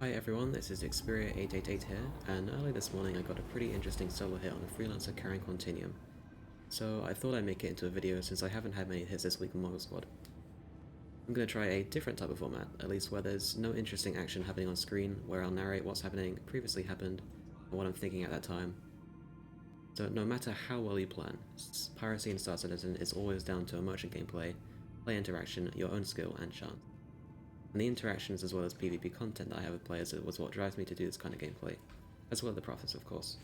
Hi everyone, this is Xperia888 here, and early this morning I got a pretty interesting solo hit on a freelancer carrying Continuum. So I thought I'd make it into a video since I haven't had many hits this week in Mongrel Squad. I'm going to try a different type of format, at least where there's no interesting action happening on screen, where I'll narrate what's happening, previously happened, and what I'm thinking at that time. So no matter how well you plan, Piracy in Star Citizen is always down to emotion gameplay, play interaction, your own skill, and chance. And the interactions as well as PvP content that I have with players was what drives me to do this kind of gameplay, as well as the profits of course.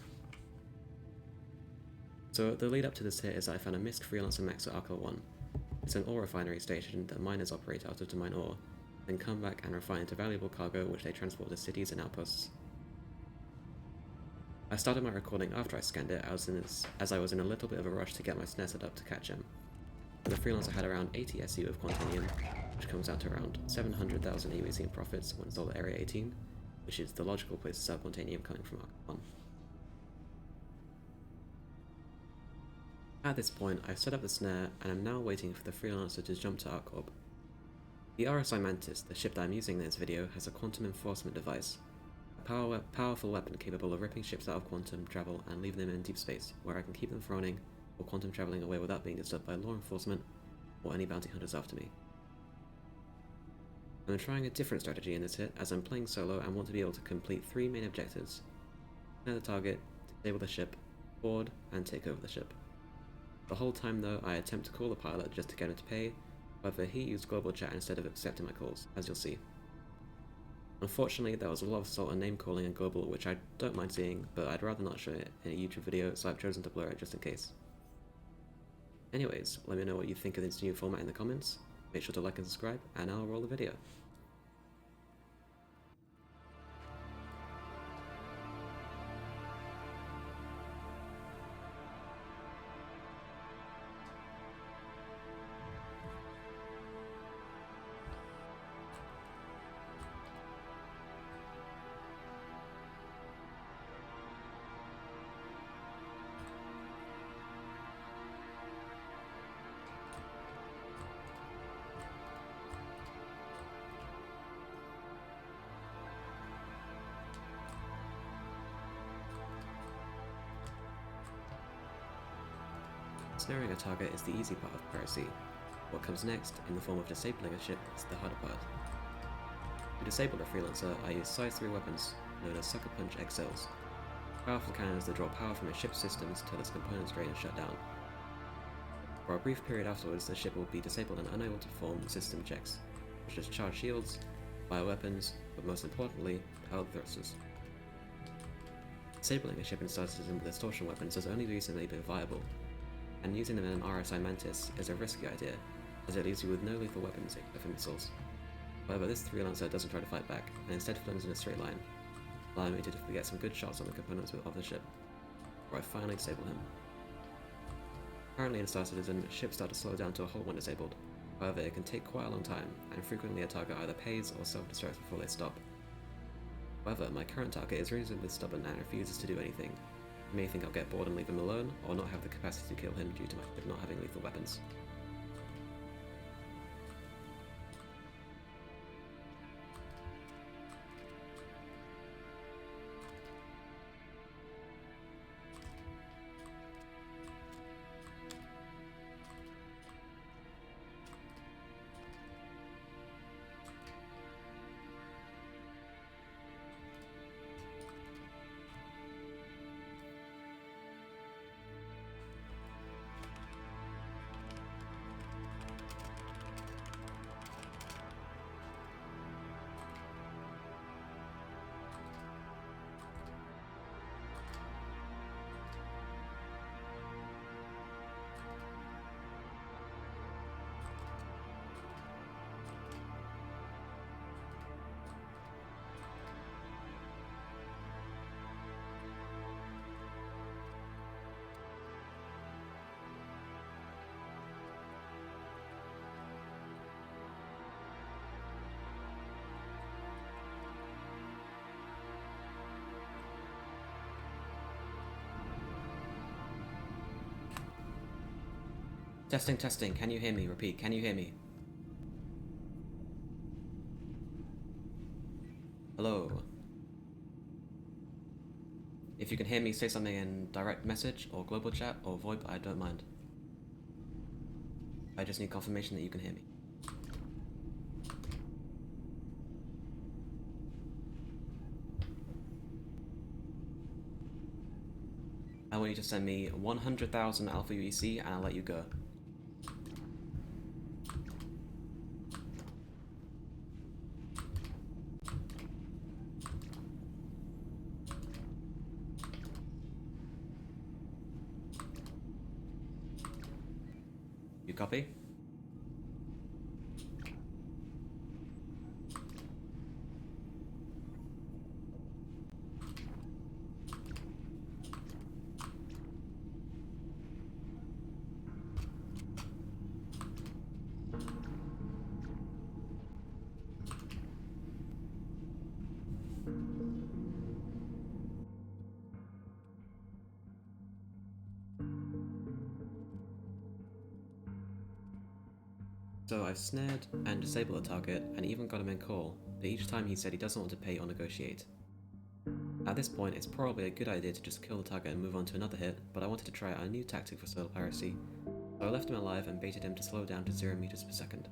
So the lead up to this hit is that I found a MISC Freelancer MAX at Arco 1. It's an ore refinery station that miners operate out of to mine ore, then come back and refine into valuable cargo which they transport to cities and outposts. I started my recording after I scanned it as I was in a little bit of a rush to get my snare set up to catch him. The freelancer had around 80 SU of Continuum, which comes out to around 700,000 UAC in profits when sold at Area 18, which is the logical place to sell Continuum coming from Arc 1. At this point, I've set up the snare and am now waiting for the freelancer to jump to Arc Orb. The RSI Mantis, the ship that I'm using in this video, has a quantum enforcement device, a powerful weapon capable of ripping ships out of quantum travel and leaving them in deep space, where I can keep them throning or quantum traveling away without being disturbed by law enforcement or any bounty hunters after me. I'm trying a different strategy in this hit as I'm playing solo and want to be able to complete 3 main objectives: snare the target, disable the ship, board, and take over the ship. The whole time though, I attempt to call the pilot just to get him to pay, however he used global chat instead of accepting my calls, as you'll see. Unfortunately, there was a lot of salt and name calling in global which I don't mind seeing, but I'd rather not show it in a YouTube video, so I've chosen to blur it just in case. Anyways, let me know what you think of this new format in the comments, make sure to like and subscribe, and I'll roll the video. Snaring a target is the easy part of Piracy. What comes next, in the form of disabling a ship, is the harder part. To disable the freelancer, I use size 3 weapons, known as Sucker Punch XLs. Powerful cannons that draw power from a ship's systems till its components drain and shut down. For a brief period afterwards, the ship will be disabled and unable to perform system checks, such as charge shields, bioweapons, but most importantly, powered thrusters. Disabling a ship in Star Citizen with distortion weapons has only recently been viable, and using them in an RSI Mantis is a risky idea, as it leaves you with no lethal weapons except for missiles. However, this freelancer doesn't try to fight back, and instead flows in a straight line, allowing me to get some good shots on the components of the ship, before I finally disable him. Currently in Star Citizen, ships start to slow down to a halt when disabled. However, it can take quite a long time, and frequently a target either pays or self-destructs before they stop. However, my current target is reasonably stubborn and refuses to do anything. You may think I'll get bored and leave him alone, or not have the capacity to kill him due to my ship not having lethal weapons. Testing, testing, can you hear me? Repeat, can you hear me? Hello. If you can hear me, say something in direct message or global chat or VoIP, I don't mind. I just need confirmation that you can hear me. I want you to send me 100,000 Alpha UEC and I'll let you go. You copy? So I've snared and disabled the target and even got him in call, but each time he said he doesn't want to pay or negotiate. At this point, it's probably a good idea to just kill the target and move on to another hit, but I wanted to try out a new tactic for solo piracy, so I left him alive and baited him to slow down to 0 meters per second.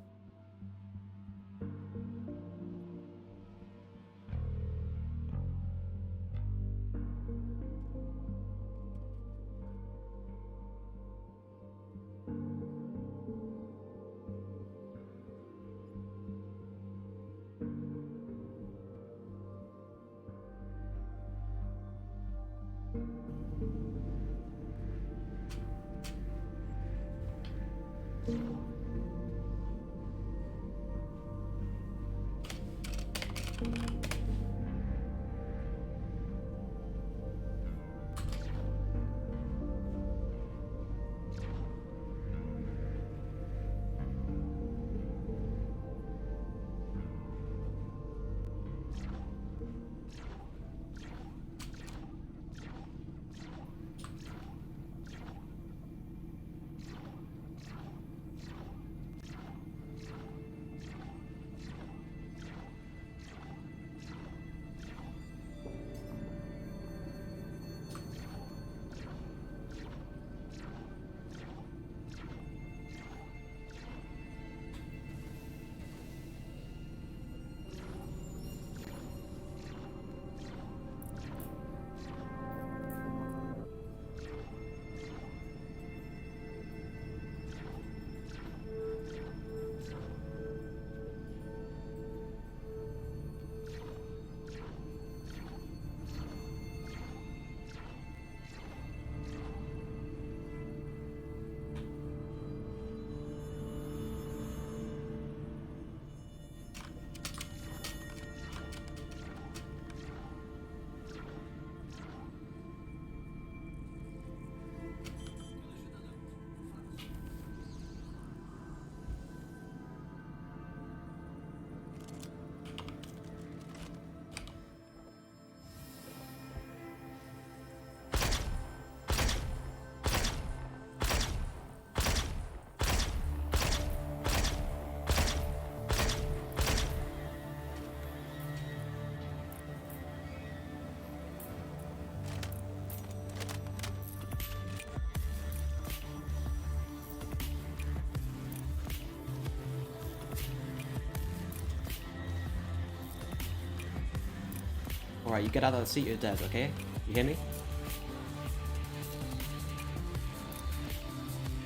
Alright, you get out of the seat, you're dead, okay? You hear me?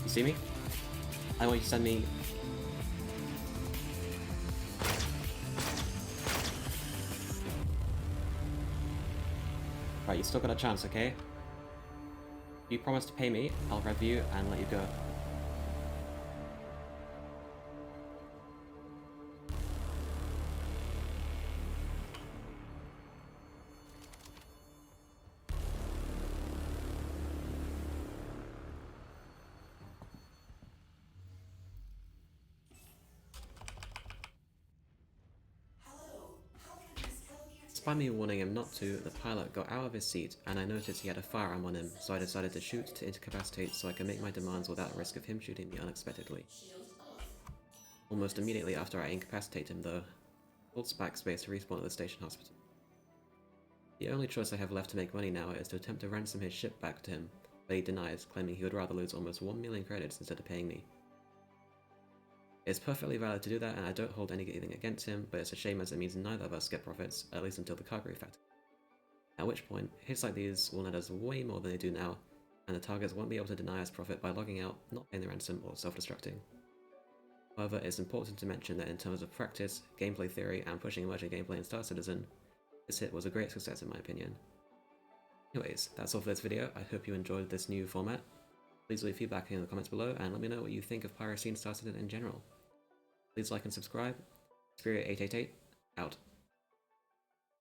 You see me? I want you to send me... Right, you still got a chance, okay? If you promise to pay me, I'll rev you and let you go. Despite me warning him not to, the pilot got out of his seat and I noticed he had a firearm on him, so I decided to shoot to incapacitate so I can make my demands without risk of him shooting me unexpectedly. Almost immediately after I incapacitate him though, Whilt's backspace to respawn at the station hospital. The only choice I have left to make money now is to attempt to ransom his ship back to him, but he denies, claiming he would rather lose almost 1 million credits instead of paying me. It's perfectly valid to do that, and I don't hold anything against him, but it's a shame as it means neither of us get profits, at least until the cargo effect. At which point, hits like these will net us way more than they do now, and the targets won't be able to deny us profit by logging out, not paying the ransom, or self-destructing. However, it's important to mention that in terms of practice, gameplay theory, and pushing emerging gameplay in Star Citizen, this hit was a great success in my opinion. Anyways, that's all for this video. I hope you enjoyed this new format. Please leave feedback in the comments below and let me know what you think of Piracy and Star Citizen in general. Please like and subscribe. Spirit888, out.